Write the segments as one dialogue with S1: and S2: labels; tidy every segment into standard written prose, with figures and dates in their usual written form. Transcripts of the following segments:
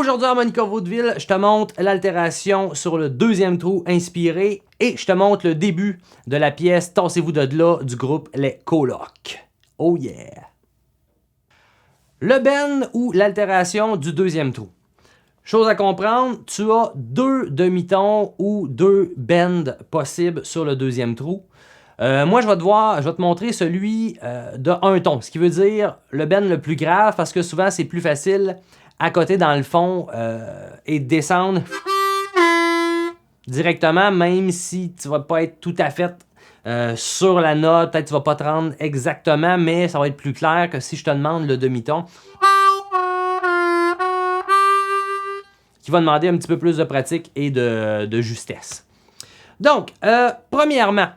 S1: Aujourd'hui, Harmonica Vaudeville, je te montre l'altération sur le deuxième trou inspiré et je te montre le début de la pièce Tassez-vous de là du groupe Les Colocs. Oh yeah! Le bend ou l'altération du deuxième trou. Chose à comprendre, tu as deux demi-tons ou deux bends possibles sur le deuxième trou. Moi, je vais te montrer celui de un ton, ce qui veut dire le bend le plus grave parce que souvent, c'est plus facile à côté dans le fond et descendre directement, même si tu vas pas être tout à fait sur la note, peut-être que tu vas pas te rendre exactement, mais ça va être plus clair que si je te demande le demi-ton, qui va demander un petit peu plus de pratique et de justesse. Donc, premièrement,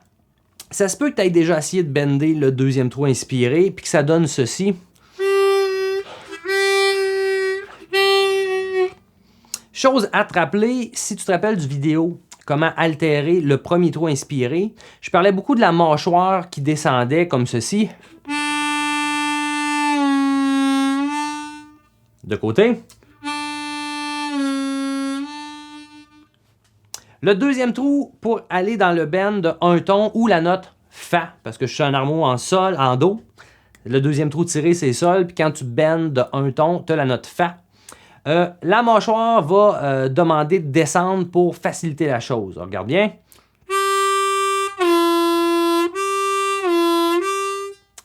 S1: ça se peut que tu aies déjà essayé de bender le deuxième trou inspiré, puis que ça donne ceci. Chose à te rappeler, si tu te rappelles du vidéo, comment altérer le premier trou inspiré, je parlais beaucoup de la mâchoire qui descendait comme ceci. De côté. Le deuxième trou, pour aller dans le bend de un ton ou la note Fa, parce que je suis un harmo en sol, en Do. Le deuxième trou tiré, c'est Sol, puis quand tu bendes de un ton, tu as la note Fa. La mâchoire va demander de descendre pour faciliter la chose. Alors, regarde bien.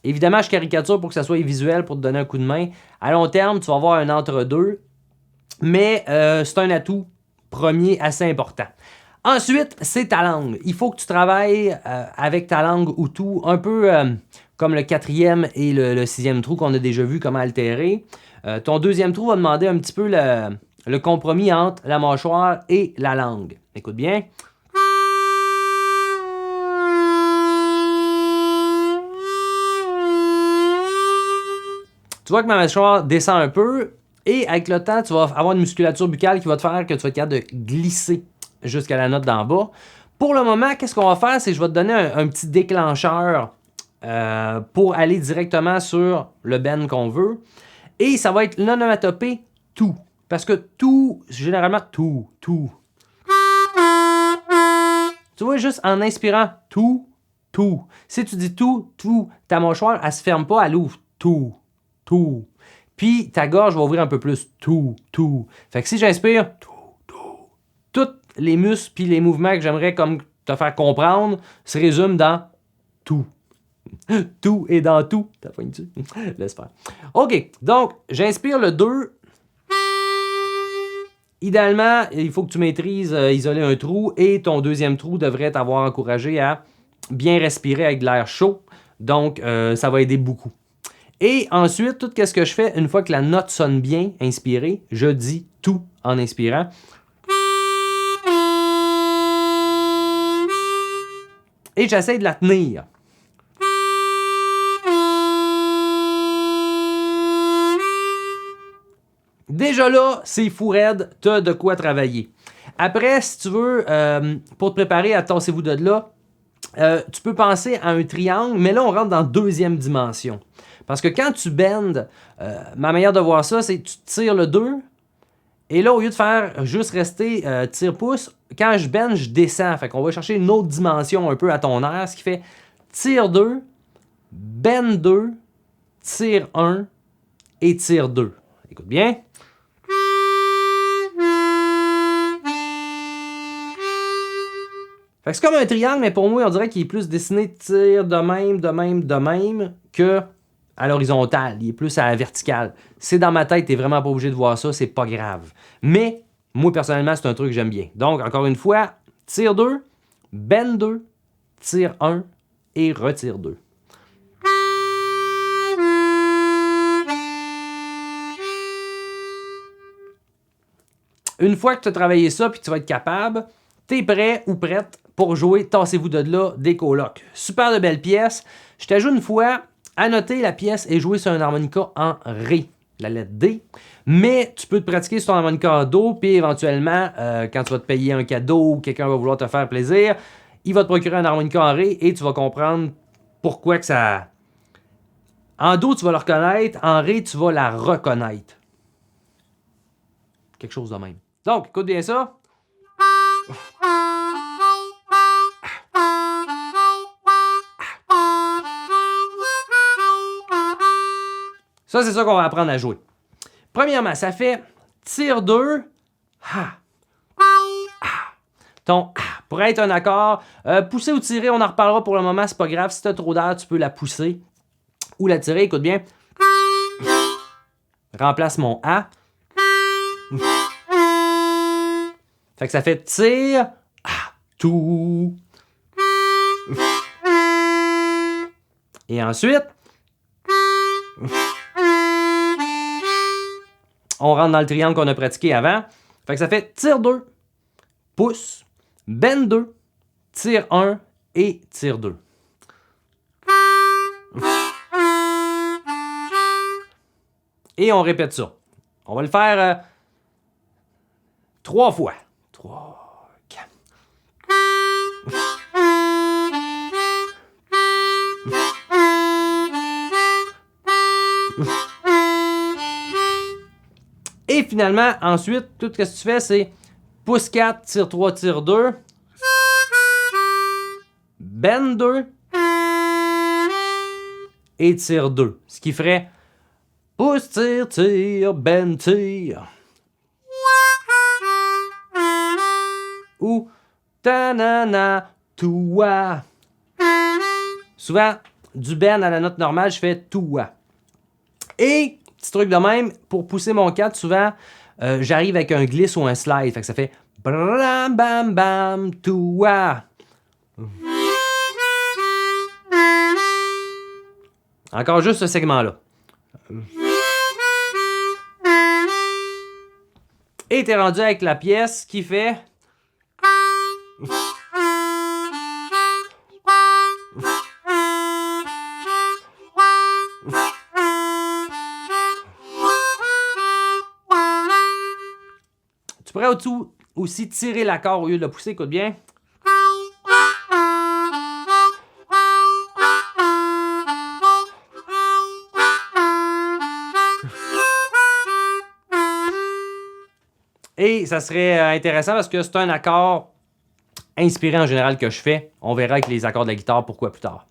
S1: Évidemment, je caricature pour que ça soit visuel, pour te donner un coup de main. À long terme, tu vas avoir un entre-deux, mais c'est un atout premier assez important. Ensuite, c'est ta langue. Il faut que tu travailles avec ta langue ou tout, un peu comme le quatrième et le sixième trou qu'on a déjà vu comment altérer. Ton deuxième trou va demander un petit peu le compromis entre la mâchoire et la langue. Écoute bien. Tu vois que ma mâchoire descend un peu et avec le temps, tu vas avoir une musculature buccale qui va te faire que tu vas être capable de glisser jusqu'à la note d'en bas. Pour le moment, qu'est-ce qu'on va faire? C'est que je vais te donner un petit déclencheur pour aller directement sur le bend qu'on veut. Et ça va être l'onomatopée tout. Parce que tout, généralement, tout. Tu vois, juste en inspirant tout. Si tu dis tout, ta mâchoire, elle se ferme pas, elle ouvre tout. Puis ta gorge va ouvrir un peu plus tout. Fait que si j'inspire tous les muscles puis les mouvements que j'aimerais comme te faire comprendre se résument dans tout. Tout est dans tout. T'as faim dessus? Laisse faire. OK, donc j'inspire le 2. Idéalement, il faut que tu maîtrises isoler un trou et ton deuxième trou devrait t'avoir encouragé à bien respirer avec de l'air chaud. Donc, ça va aider beaucoup. Et ensuite, tout ce que je fais, une fois que la note sonne bien inspirée, je dis tout en inspirant. Et j'essaie de la tenir. Déjà là, c'est fou raide, t'as de quoi travailler. Après, si tu veux, pour te préparer à Tassez-vous de là, tu peux penser à un triangle, mais là, on rentre dans deuxième dimension. Parce que quand tu bendes, ma manière de voir ça, c'est que tu tires le 2, et là, au lieu de faire juste rester tire-pouce, quand je bend, je descends. Fait qu'on va chercher une autre dimension un peu à ton air, ce qui fait tire 2, bend 2, tire 1 et tire 2. Écoute bien. Fait que c'est comme un triangle, mais pour moi, on dirait qu'il est plus dessiné tire de même que à l'horizontale. Il est plus à la verticale. C'est dans ma tête, t'es vraiment pas obligé de voir ça, c'est pas grave. Mais, moi, personnellement, c'est un truc que j'aime bien. Donc, encore une fois, tire 2, bend 2, tire 1 et retire 2. Une fois que tu as travaillé ça puis tu vas être capable, t'es prêt ou prête pour jouer Tassez-vous de là des Colocs. Super de belle pièce. Je t'ajoute une fois à noter la pièce et jouer sur un harmonica en Ré, la lettre D. Mais tu peux te pratiquer sur ton harmonica en Do, puis éventuellement, quand tu vas te payer un cadeau ou quelqu'un va vouloir te faire plaisir, il va te procurer un harmonica en Ré et tu vas comprendre pourquoi que ça... En Do, tu vas le reconnaître. En Ré, tu vas la reconnaître. quelque chose de même. Donc, écoute bien ça. Ça, c'est ça qu'on va apprendre à jouer. Premièrement, ça fait tire 2, ha, ha. Ton ha, pour être un accord, pousser ou tirer, on en reparlera pour le moment, c'est pas grave. Si tu as trop d'air, tu peux la pousser ou la tirer, écoute bien. Remplace mon A. Fait que ça fait tire, ah, tout. Et ensuite, on rentre dans le triangle qu'on a pratiqué avant. Fait que ça fait tire 2, pouce, bend 2, tire 1 et tire 2. Et on répète ça. On va le faire 3 fois. 3, 4. Et finalement, ensuite, tout ce que tu fais, c'est pouce 4, tire 3, tire 2. Bend 2. Et tire 2. Ce qui ferait pouce, tire, tire, bend, tire. Ou ta-na-na, toua. Souvent, du bend à la note normale, je fais toua. Et, petit truc de même, pour pousser mon 4, souvent, j'arrive avec un glisse ou un slide. Fait que ça fait bram, bam, bam, toua. Encore juste ce segment-là. Et t'es rendu avec la pièce qui fait... Tu pourrais aussi tirer l'accord au lieu de le pousser, écoute bien. Et ça serait intéressant parce que c'est un accord inspiré en général que je fais. On verra avec les accords de la guitare pourquoi plus tard.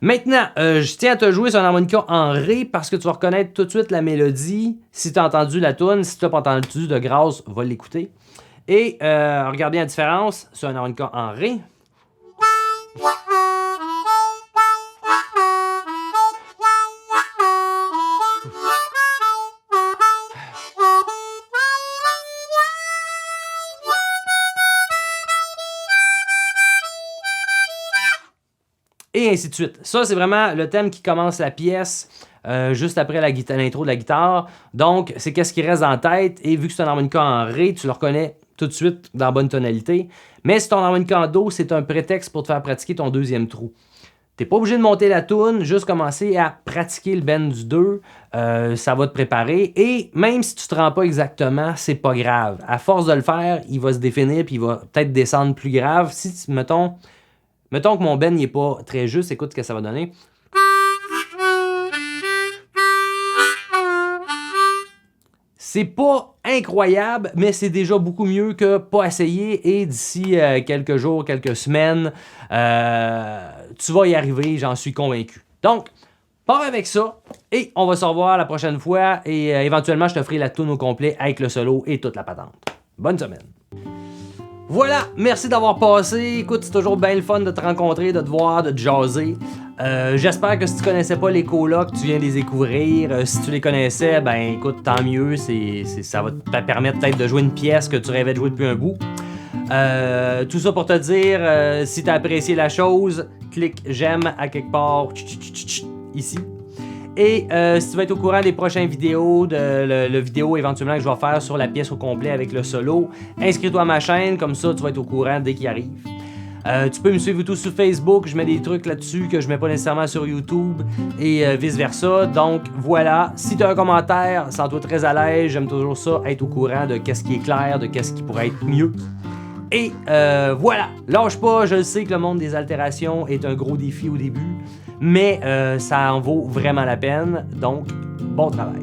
S1: Maintenant, je tiens à te jouer sur un harmonica en Ré parce que tu vas reconnaître tout de suite la mélodie. Si tu as entendu la tune, si tu n'as pas entendu, de grâce, va l'écouter. Et regarde bien la différence sur un harmonica en Ré. Et ainsi de suite. Ça, c'est vraiment le thème qui commence la pièce juste après l'intro de la guitare. Donc, c'est qu'est-ce qui reste dans la tête. Et vu que c'est un harmonica en Ré, tu le reconnais tout de suite dans la bonne tonalité. Mais si ton harmonica en Do, c'est un prétexte pour te faire pratiquer ton deuxième trou. T'es pas obligé de monter la toune, juste commencer à pratiquer le bend du 2. Ça va te préparer. Et même si tu te rends pas exactement, c'est pas grave. À force de le faire, il va se définir puis il va peut-être descendre plus grave. Si, mettons que mon bend n'est pas très juste, écoute ce que ça va donner. C'est pas incroyable, mais c'est déjà beaucoup mieux que pas essayer. Et d'ici quelques jours, quelques semaines, tu vas y arriver, j'en suis convaincu. Donc, pars avec ça et on va se revoir la prochaine fois. Et éventuellement, je te ferai la tune au complet avec le solo et toute la patente. Bonne semaine! Voilà, merci d'avoir passé. Écoute, c'est toujours bien le fun de te rencontrer, de te voir, de te jaser. J'espère que si tu connaissais pas les colocs, tu viens de les découvrir. Si tu les connaissais, ben écoute, tant mieux. Ça va te permettre peut-être de jouer une pièce que tu rêvais de jouer depuis un bout. Tout ça pour te dire, si tu as apprécié la chose, clique j'aime à quelque part ici. Et si tu veux être au courant des prochaines vidéos, le vidéo éventuellement que je vais faire sur la pièce au complet avec le solo, inscris-toi à ma chaîne, comme ça tu vas être au courant dès qu'il arrive. Tu peux me suivre tout sur Facebook, je mets des trucs là-dessus que je mets pas nécessairement sur YouTube et vice versa. Donc voilà, si tu as un commentaire, sens-toi très à l'aise, j'aime toujours ça, être au courant de qu'est-ce qui est clair, de qu'est-ce qui pourrait être mieux. Et voilà, lâche pas, je sais que le monde des altérations est un gros défi au début, mais ça en vaut vraiment la peine, donc bon travail.